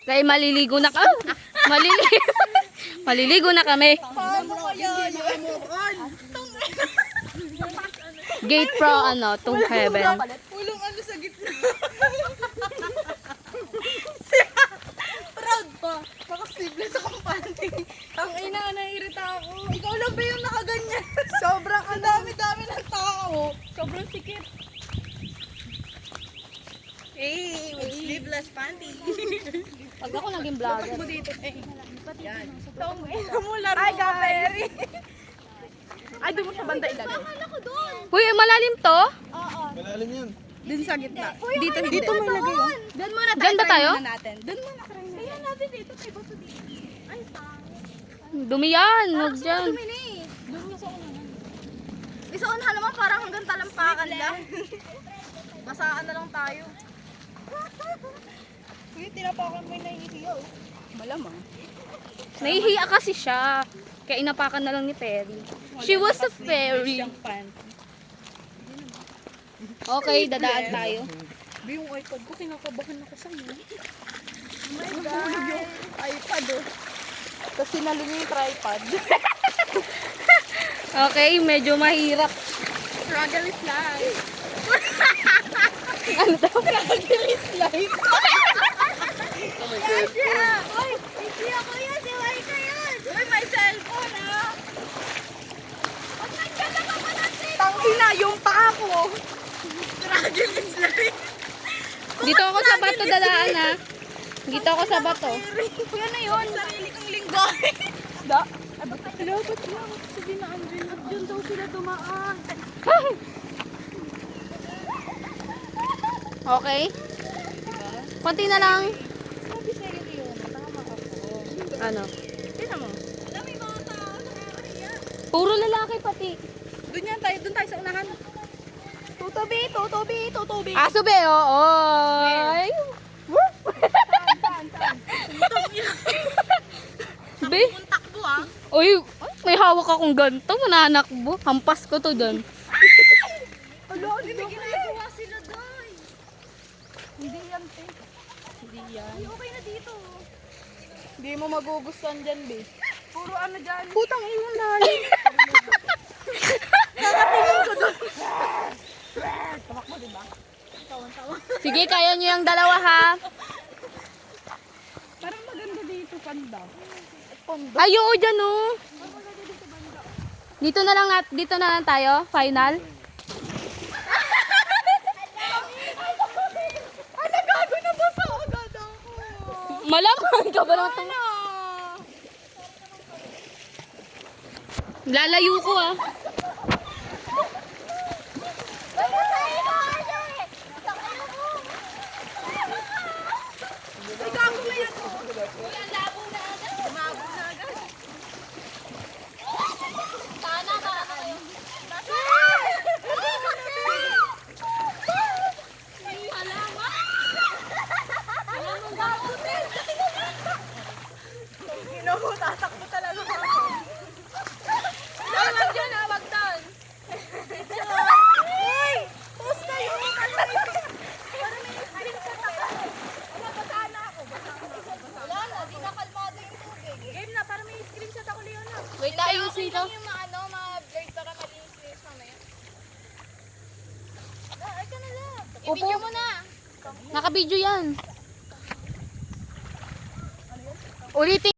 Kaya maliligo na ka. Maliligo na kami. Paano kaya yan? Gate pro to heaven. Walang ano sa gitna. Proud pa. Naka-sleeveless akong panty. Ang ina, naiirita ako. Ikaw lang ba yung nakaganyan? Sobrang ang dami-dami ng tao. Sobrang sikip. Hey, with sleeveless panty. Pag ako naging vlogger. Mo dito. Yan. Tong ina mo laro. Ay, Gaperi. Ay, doon mo sa banda ilagay. Uy, malalim to? Malalim yan. Dun sa gitna. Dito hindi. Dito mo ilagay oh. Doon muna Diyan ba tayo? natin. Doon muna try natin. Kaya natin dito kay bato dito. Ay, Dumi yan. Huwag dyan. dumini. Doon mo sa unahan. Isa unahan naman parang hanggang talampakan lang. Basaan na lang tayo. Uy, tinapakan mo yung nahihiyaw. Malamang. Nahihiya kasi siya. Kaya inapakan na lang ni Perry. She was a fairy. Okay, dadaan tayo. Bi, yung iPad ko, kinakabahan ako sa'yo. Oh my God. Yung iPad oh. Tapos sinalo niya yung tripod. Okay, medyo mahirap. Struggle is life. Ano daw? Struggle is life. Uy, hindi ako yun. Si Waika yun. Uy, may cellphone ah. Pag nandiyan na ka pa natin. Tangina, yung paa ko. Struggle is life. Dito ako sa bato dadaan ha. Dito ako sa bato. Kuya na yun. Sarili kong linggo. Da? Ay, ba't sila? Ba't sila? Sabi na Andrea. Diyan daw sila dumaan. Okay. Konti na lang. Sabi sa'yo yun. Tama ako. Ano? Tignan mo. Alam mo yung mga tao nakakahiya. Puro lalaki pati. Doon yan tayo. Doon tayo sa unahan. Tutubi, tutubi, tutubi. Aso be, oo. Ay. Saan? Be. Takbo ah. Uy, may hawak akong ganito. Mananakbo. Hampas ko to dun. Alo, hindi na Ginagawa sila doon. Hindi yan, te. Hindi yan. Ay, okay na dito. Hindi mo magugustuhan dyan, be. Puro ano dyan. Putang iyong lalim. Nakatingin ko doon. Tamakbo, diba? Tawan-tawa. Sige, kaya nyo yung dalawa ha. Parang maganda dito, panda. Panda. Ay, oo, dyan oh. Dito na lang tayo. Final. Ano, gago na ba sa agad ako? Malaman ka ba naman itong... Lalayo ko ah. Tatakbo talaga ako. Wag dyan ah, wag doon. Uy! Post kayo! Para may screenshot ako. Wala, basaan na ako. Wala na, di na kalmado yung tubig. Game na, para may screenshot ako, Leona. Wait, ayusin ko. Yung mga blurred para malinis linis mamaya. Ay ka na lang. I-video mo na. Naka-video yan. Ulitin.